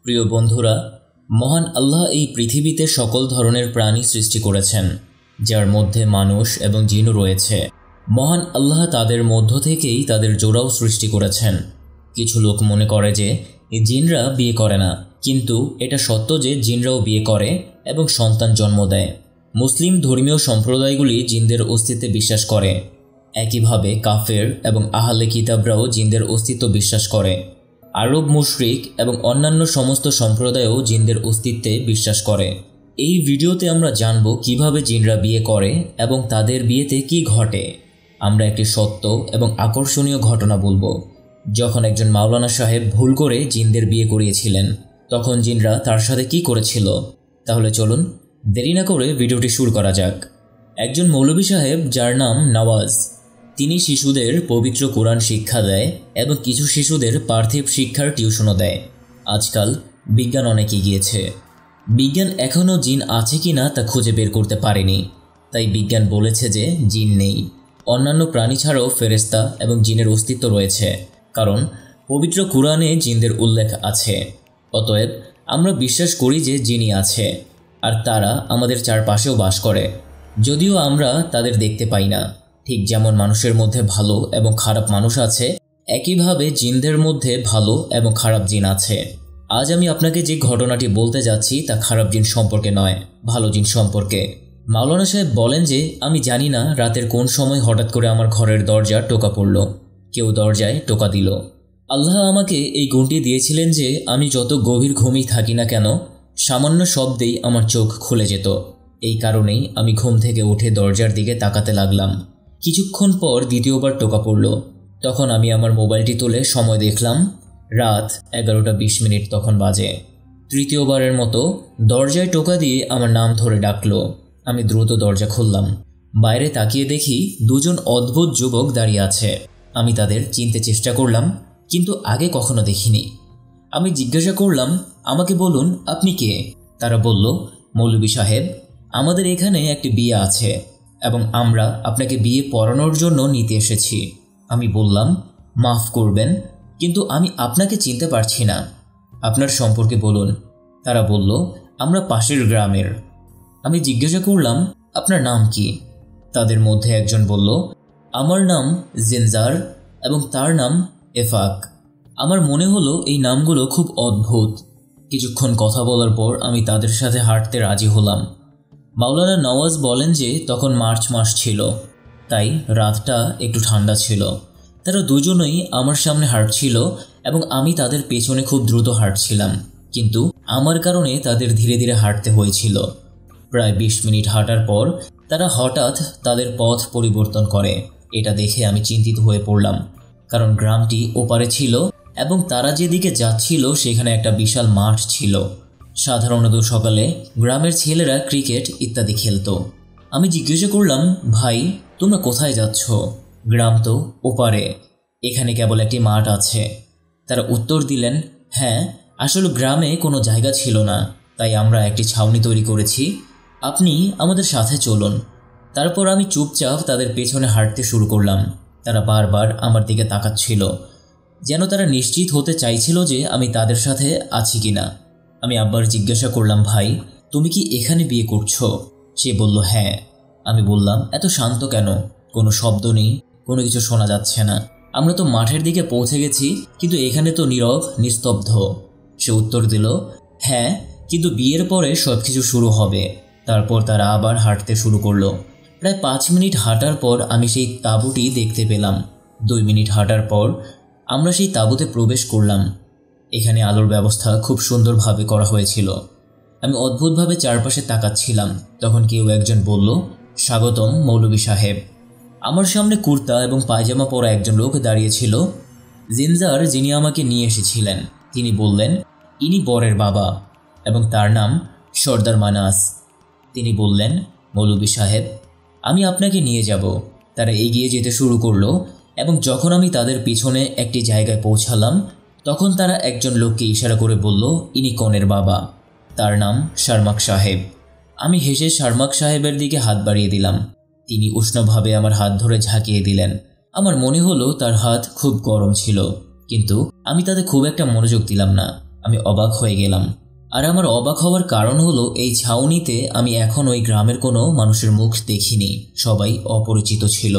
প্রিয় বন্ধুরা, মহান আল্লাহ এই পৃথিবীতে সকল ধরনের প্রাণী সৃষ্টি করেছেন, যার মধ্যে মানুষ এবং জিনও রয়েছে। মহান আল্লাহ তাদের মধ্য থেকেই তাদের জোড়াও সৃষ্টি করেছেন। কিছু লোক মনে করে যে এই জিনরা বিয়ে করে না, কিন্তু এটা সত্য যে জিনরাও বিয়ে করে এবং সন্তান জন্ম দেয়। মুসলিম ধর্মীয় সম্প্রদায়গুলি জিনদের অস্তিত্বে বিশ্বাস করে। একইভাবে কাফের এবং আহলে কিতাবরাও জিনদের অস্তিত্ব বিশ্বাস করে। আরব মুশরিক এবং অন্যান্য সমস্ত সম্প্রদায়ও জিনদের অস্তিত্বে বিশ্বাস করে। এই ভিডিওতে আমরা জানব কিভাবে জিনরা বিয়ে করে এবং তাদের বিয়েতে কি ঘটে। আমরা একটি সত্য এবং আকর্ষণীয় ঘটনা বলবো। যখন একজন মাওলানা সাহেব ভুল করে জিনদের বিয়ে করিয়েছিলেন, তখন জিনরা তার সাথে কি করেছিল। তাহলে চলুন দেরি না করে ভিডিওটি শুরু করা যাক। একজন মৌলভী সাহেব, যার নাম নওয়াজ, তিনি শিশুদের পবিত্র কোরআন শিক্ষা দেয় এবং কিছু শিশুদের পার্থিব শিক্ষার টিউশনও দেয়। আজকাল বিজ্ঞান অনেক এগিয়েছে। বিজ্ঞান এখনও জিন আছে কি না তা খুঁজে বের করতে পারেনি। তাই বিজ্ঞান বলেছে যে জিন নেই। অন্যান্য প্রাণী ছাড়াও ফেরেশতা এবং জিনের অস্তিত্ব রয়েছে, কারণ পবিত্র কোরআনে জিনদের উল্লেখ আছে। অতএব আমরা বিশ্বাস করি যে জিনই আছে, আর তারা আমাদের চারপাশেও বাস করে, যদিও আমরা তাদের দেখতে পাই না। ঠিক যেমন মানুষের মধ্যে ভালো এবং খারাপ মানুষ আছে, একইভাবে জিনদের মধ্যে ভালো এবং খারাপ জিন আছে। আজ আমি আপনাকে যে ঘটনাটি বলতে যাচ্ছি তা খারাপ জিন সম্পর্কে নয়, ভালো জিন সম্পর্কে। মাওলানা সাহেব বলেন যে আমি জানি না রাতের কোন সময় হঠাৎ করে আমার ঘরের দরজা টোকা পড়ল। কেউ দরজায় টোকা দিল। আল্লাহ আমাকে এই গুণটি দিয়েছিলেন যে আমি যত গভীর ঘুমেই থাকি না কেন, সামান্য শব্দেই আমার চোখ খুলে যেত। এই কারণেই আমি ঘুম থেকে উঠে দরজার দিকে তাকাতে লাগলাম। কিছুক্ষণ পর দ্বিতীয়বার টোকা পড়ল। তখন আমি আমার মোবাইলটি তুলে সময় দেখলাম, রাত 11:20 তখন বাজে। তৃতীয়বারের মতো দরজায় টোকা দিয়ে আমার নাম ধরে ডাকলো। আমি দ্রুত দরজা খুললাম। বাইরে তাকিয়ে দেখি দুজন অদ্ভুত যুবক দাঁড়িয়ে আছে। আমি তাদের চিনতে চেষ্টা করলাম, কিন্তু আগে কখনো দেখিনি। আমি জিজ্ঞাসা করলাম, আমাকে বলুন আপনি কে? তারা বলল, মৌলভী সাহেব, আমাদের এখানে একটি বিয়ে আছে এবং আমরা আপনাকে বিয়ে পড়ানোর জন্য নিতে এসেছি। আমি বললাম, মাফ করবেন, কিন্তু আমি আপনাকে চিনতে পারছি না। আপনার সম্পর্কে বলুন। তারা বলল, আমরা পাশের গ্রামের। আমি জিজ্ঞাসা করলাম, আপনার নাম কি? তাদের মধ্যে একজন বলল, আমার নাম জিনজার এবং তার নাম এফাক। আমার মনে হলো এই নামগুলো খুব অদ্ভুত। কিছুক্ষণ কথা বলার পর আমি তাদের সাথে হাঁটতে রাজি হলাম। মাওলানা নওয়াজ বলেন যে তখন মার্চ মাস ছিল, তাই রাতটা একটু ঠান্ডা ছিল। তারা দুজনেই আমার সামনে হাঁটছিল এবং আমি তাদের পেছনে খুব দ্রুত হাঁটছিলাম, কিন্তু আমার কারণে তাদের ধীরে ধীরে হাঁটতে হয়েছিল। প্রায় 20 মিনিট হাঁটার পর তারা হঠাৎ তাদের পথ পরিবর্তন করে। এটা দেখে আমি চিন্তিত হয়ে পড়লাম, কারণ গ্রামটি ওপারে ছিল এবং তারা যেদিকে যাচ্ছিল সেখানে একটা বিশাল মাঠ ছিল। সাধারণত সকালে গ্রামের ছেলেরা ক্রিকেট ইত্যাদি খেলতো। আমি জিজ্ঞাসা করলাম, ভাই তোমরা কোথায় যাচ্ছ? গ্রাম তো ওপারে, এখানে কেবল একটি মাঠ আছে। তারা উত্তর দিলেন, হ্যাঁ, আসলে গ্রামে কোনো জায়গা ছিল না, তাই আমরা একটি ছাউনি তৈরি করেছি। আপনি আমাদের সাথে চলুন। তারপর আমি চুপচাপ তাদের পেছনে হাঁটতে শুরু করলাম। তারা বারবার আমার দিকে তাকাচ্ছিল, যেন তারা নিশ্চিত হতে চাইছিল যে আমি তাদের সাথে আছি কিনা। আমি আবার জিজ্ঞাসা করলাম, ভাই তুমি কি এখানে বিয়ে করছো? সে বলল, হ্যাঁ। আমি বললাম, এত শান্ত কেন? কোনো শব্দ নেই, কোনো কিছু শোনা যাচ্ছে না। আমরা তো মাঠের দিকে পৌঁছে গেছি, কিন্তু এখানে তো নীরব নিস্তব্ধ। সে উত্তর দিল, হ্যাঁ, কিন্তু বিয়ের পরে সব কিছু শুরু হবে। তারপর তারা আবার হাঁটতে শুরু করলো। প্রায় 5 মিনিট হাঁটার পর আমি সেই তাঁবুটি দেখতে পেলাম। 2 মিনিট হাঁটার পর আমরা সেই তাঁবুতে প্রবেশ করলাম। এখানে আলোর ব্যবস্থা খুব সুন্দরভাবে করা হয়েছিল। আমি অদ্ভুতভাবে চারপাশে তাকাচ্ছিলাম। তখন কেউ একজন বলল, স্বাগতম মৌলভী সাহেব। আমার সামনে কুর্তা এবং পায়জামা পরা একজন লোক দাঁড়িয়েছিল। জিনজার, যিনি আমাকে নিয়ে এসেছিলেন, তিনি বললেন, ইনি বরের বাবা এবং তার নাম সর্দার মানাস। তিনি বললেন, মৌলভী সাহেব, আমি আপনাকে নিয়ে যাব। তারা এগিয়ে যেতে শুরু করলো এবং যখন আমি তাদের পিছনে একটি জায়গায় পৌঁছালাম, তখন তারা একজন লোককে ইশারা করে বলল, ইনি কনের বাবা, তার নাম শারমাক সাহেব। আমি হেসে শারমাক সাহেবের দিকে হাত বাড়িয়ে দিলাম। তিনি উষ্ণভাবে আমার হাত ধরে ঝাঁকিয়ে দিলেন। আমার মনে হলো তার হাত খুব গরম ছিল, কিন্তু আমি তাতে খুব একটা মনোযোগ দিলাম না। আমি অবাক হয়ে গেলাম। আর আমার অবাক হওয়ার কারণ হলো এই ছাউনিতে আমি এখন ওই গ্রামের কোনো মানুষের মুখ দেখিনি, সবাই অপরিচিত ছিল।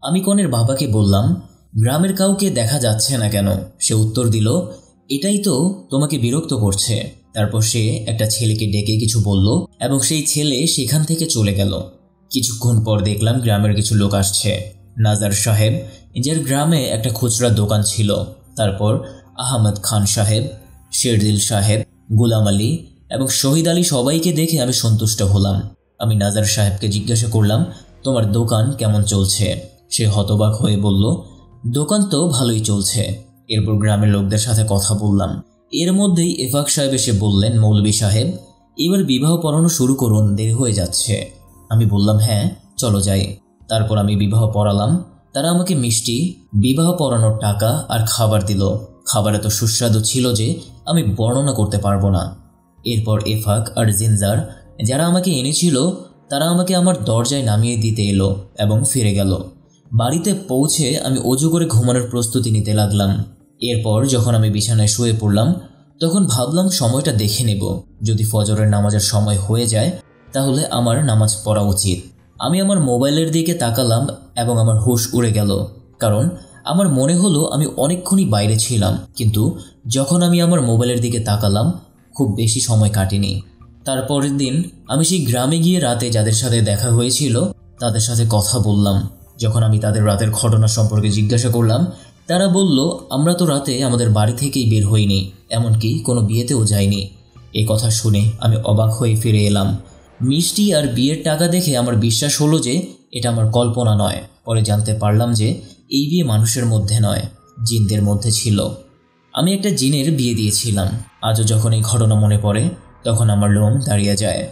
আমি কনের বাবাকে বললাম, গ্রামের কাউকে দেখা যাচ্ছে না কেন? সে উত্তর দিল, এটাই তো তোমাকে বিরক্ত করছে। তারপর সে একটা ছেলেকে ডেকে কিছু বলল এবং সেই ছেলে সেখান থেকে চলে গেল। কিছুক্ষণ পর দেখলাম গ্রামের কিছু লোক আসছে। নাজার সাহেব, যার গ্রামে একটা খুচরা দোকান ছিল, তারপর আহমদ খান সাহেব, শেরদিল সাহেব, গুলাম আলী এবং শহীদ আলী, সবাইকে দেখে আমি সন্তুষ্ট হলাম। আমি নাজার সাহেবকে জিজ্ঞাসা করলাম, তোমার দোকান কেমন চলছে? সে হতবাক হয়ে বলল, দোকান তো ভালোই চলছে। এরপর গ্রামের লোকদের সাথে কথা বললাম। এর মধ্যেই এফাক সাহেব এসে বললেন, মৌলভী সাহেব, এবার বিবাহ পড়ানো শুরু করুন, দেরি হয়ে যাচ্ছে। আমি বললাম, হ্যাঁ চলো যাই। তারপর আমি বিবাহ পড়ালাম। তারা আমাকে মিষ্টি, বিবাহ পড়ানোর টাকা আর খাবার দিল। খাবার এত সুস্বাদু ছিল যে আমি বর্ণনা করতে পারবো না। এরপর এফাক আর জিনজার, যারা আমাকে এনেছিল, তারা আমাকে আমার দরজায় নামিয়ে দিতে এলো এবং ফিরে গেল। বাড়িতে পৌঁছে আমি অজু করে ঘুমানোর প্রস্তুতি নিতে লাগলাম। এরপর যখন আমি বিছানায় শুয়ে পড়লাম, তখন ভাবলাম সময়টা দেখে নেব, যদি ফজরের নামাজের সময় হয়ে যায় তাহলে আমার নামাজ পড়া উচিত। আমি আমার মোবাইলের দিকে তাকালাম এবং আমার হুঁশ উড়ে গেল, কারণ আমার মনে হলো আমি অনেকক্ষণই বাইরে ছিলাম। কিন্তু যখন আমি আমার মোবাইলের দিকে তাকালাম, খুব বেশি সময় কাটেনি। তারপরের দিন আমি সেই গ্রামে গিয়ে রাতে যাদের সাথে দেখা হয়েছিল তাদের সাথে কথা বললাম। যখন আমি তাদের রাতের ঘটনা সম্পর্কে জিজ্ঞাসা করলাম, তারা বলল, আমরা তো রাতে আমাদের বাড়ি থেকেই বের হইনি, এমনকি কোনো বিয়েতেও যাইনি। এই কথা শুনে আমি অবাক হয়ে ফিরে এলাম। মিষ্টি আর বিয়ের টাকা দেখে আমার বিশ্বাস হলো যে এটা আমার কল্পনা নয়। পরে জানতে পারলাম যে এই বিয়ে মানুষের মধ্যে নয়, জিনদের মধ্যে ছিল। আমি একটা জিনের বিয়ে দিয়েছিলাম। আজও যখন এই ঘটনা মনে পড়ে তখন আমার লোম দাঁড়িয়ে যায়।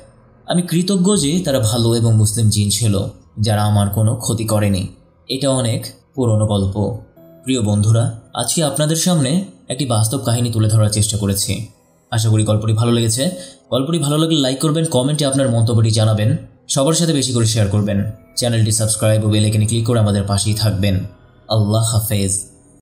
আমি কৃতজ্ঞ যে তারা ভালো এবং মুসলিম জিন ছিল, যারা আমার কোনো ক্ষতি করেনি। এটা অনেক পুরনো গল্প। প্রিয় বন্ধুরা, আজকে আপনাদের সামনে একটি বাস্তব কাহিনী তুলে ধরার চেষ্টা করেছি। আশা করি গল্পটি ভালো লেগেছে। গল্পটি ভালো লাগলে লাইক করবেন, কমেন্টে আপনার মন্তব্যটি জানাবেন, সবার সাথে বেশি করে শেয়ার করবেন। চ্যানেলটি সাবস্ক্রাইব ও বেল আইকনে ক্লিক করে আমাদের পাশেই থাকবেন। আল্লাহ হাফেজ।